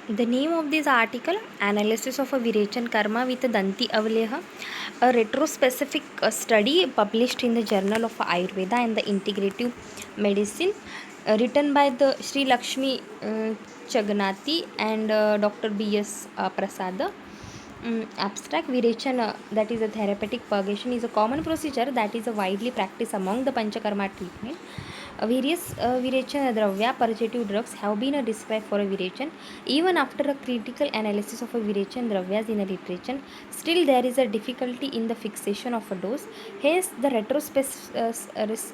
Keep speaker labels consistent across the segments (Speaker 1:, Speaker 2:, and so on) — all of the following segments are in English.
Speaker 1: The name of this article, Analysis of a Virechan Karma with Danti Avleha, a retrospecific study published in the Journal of Ayurveda and the Integrative Medicine, written by the Sri Lakshmi Chaganati and Dr. B.S. Prasada. Abstract Virechan, that is a therapeutic purgation, is a common procedure that is widely practiced among the Panchakarma treatment. Various Virechan Dravya purgative drugs have been described for a Virechan. Even after a critical analysis of a Virechan Dravyas in the literature, still there is a difficulty in the fixation of a dose. Hence, the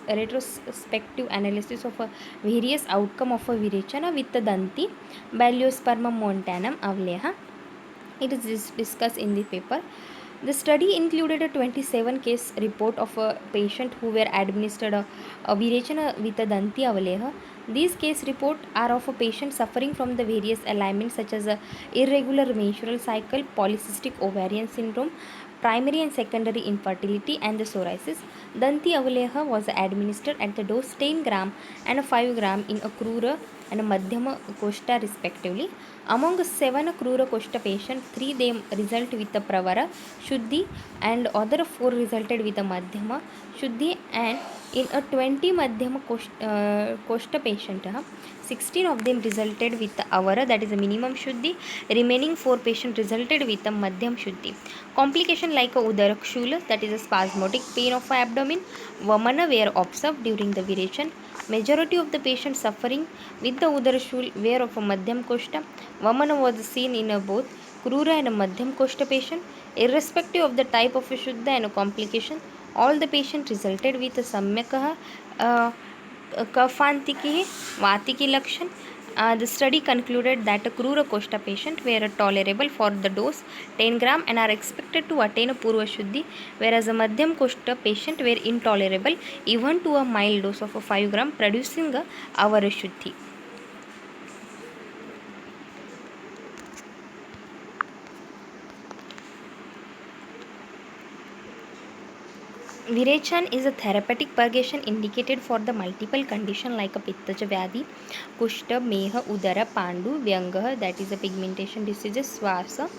Speaker 1: retrospective analysis of a various outcome of a Virechan with the Danti, Baliospermum montanum avleha. It is discussed in the paper. The study included a 27 case report of a patient who were administered a Virechana with a Danti Avaleha. These case reports are of a patient suffering from the various ailments such as a irregular menstrual cycle, polycystic ovarian syndrome, primary and secondary infertility, and the psoriasis. Danti Avaleha was administered at the dose 10 gram and 5 gram in a Krura and a Madhyama Koshta respectively. Among 7 Krura Koshta patients, 3 they result with a Pravara Shuddhi and other 4 resulted with a Madhyama Shuddhi, and in a 20 Madhyama Koshta patient, 16 of them resulted with the Avara, that is a minimum Shuddhi. Remaining 4 patients resulted with a Madhyam Shuddhi. Complication like a Udarakshula, that is a spasmodic pain of abdomen, Vamana were observed during the Virechan. Majority of the patients suffering with the Udarashul were of a Madhyam Koshta. Vamana was seen in both Krura and a Madhyam Koshta patient. Irrespective of the type of a Shuddha and a complication, all the patients resulted with a Samyakaha Kafantikihi Vatiki Lakshan. The study concluded that a Krura Koshta patient were tolerable for the dose 10 gram and are expected to attain a Purva Shuddhi, whereas a Madhyam Koshta patient were intolerable even to a mild dose of 5 gram, producing a Avara Shuddhi. Virechan is a therapeutic purgation indicated for the multiple condition like a Pittaja Vyadhi, Kushta, Meha, Udara, Pandu, Vyangah, that is a pigmentation diseases, Swasa,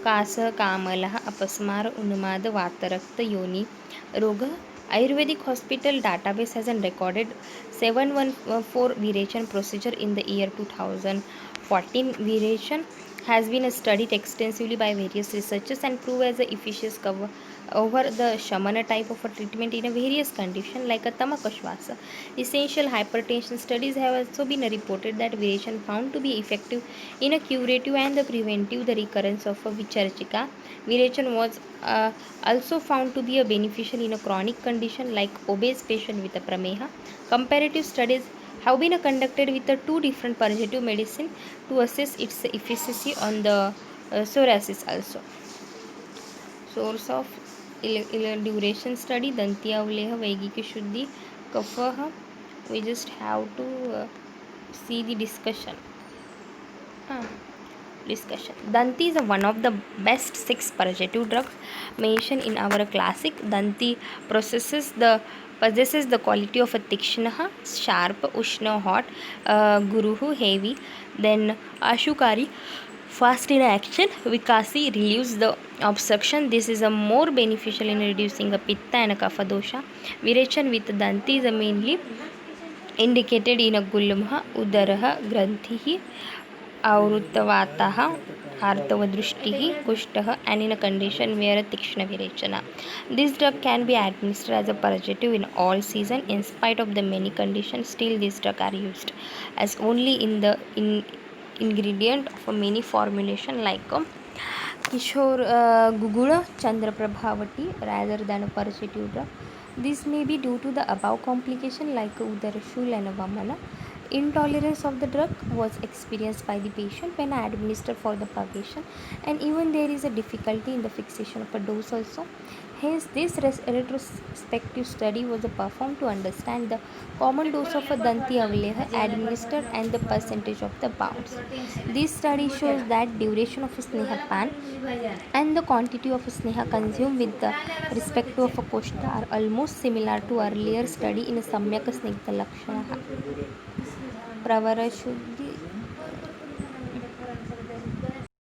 Speaker 1: Kasa, Kamalaha, Apasmara, Unamada, Vatarakta, Yoni, Roga. Ayurvedic Hospital database has recorded 714 Virechan procedure in the year 2014. Virechan has been studied extensively by various researchers and proved as a efficacious cover over the Shamana type of a treatment in a various conditions like a Tamakashvasa. Essential hypertension studies have also been reported that Virechan found to be effective in a curative and the preventive the recurrence of a Vicharchika. Virechan was also found to be a beneficial in a chronic condition like obese patient with a Prameha. Comparative studies have been conducted with two different purgative medicine to assess its efficacy on the psoriasis also. Source of duration study Danti Avleha Vaigiki Shuddhi Kafaha. We just have to see the discussion. Danti is one of the best 6 purgative drugs mentioned in our classic. Danti possesses the quality of a tikshnaha, sharp, ushna, hot, guruhu, heavy, then ashukari, fast in action. Vikasi relieves the obstruction. This is a more beneficial in reducing a pitta and a kapha dosha. Virechan with Danti is mainly indicated in a gulmha, udaraha, granthihi, आवृतवाताः आर्तवदृष्टिः कुष्ठः and in a condition where tikshna virechana. This drug can be administered as a purgative in all season. In spite of the many conditions, still these drugs are used as only in the ingredient of a many formulation like Kishore Gugula Chandra Prabhavati rather than a purgative drug. This may be due to the above complication like Udarashul and Vamana. Intolerance of the drug was experienced by the patient when administered for the purgation, and even there is a difficulty in the fixation of a dose also. Hence, this retrospective study was performed to understand the common dose of a Danti Avleha administered and the percentage of the bounce. This study shows that duration of Sneha pan and the quantity of Sneha consumed with the respect to of a Koshta are almost similar to earlier study in Samyak Snigdha Lakshana. Pravara Shuddhi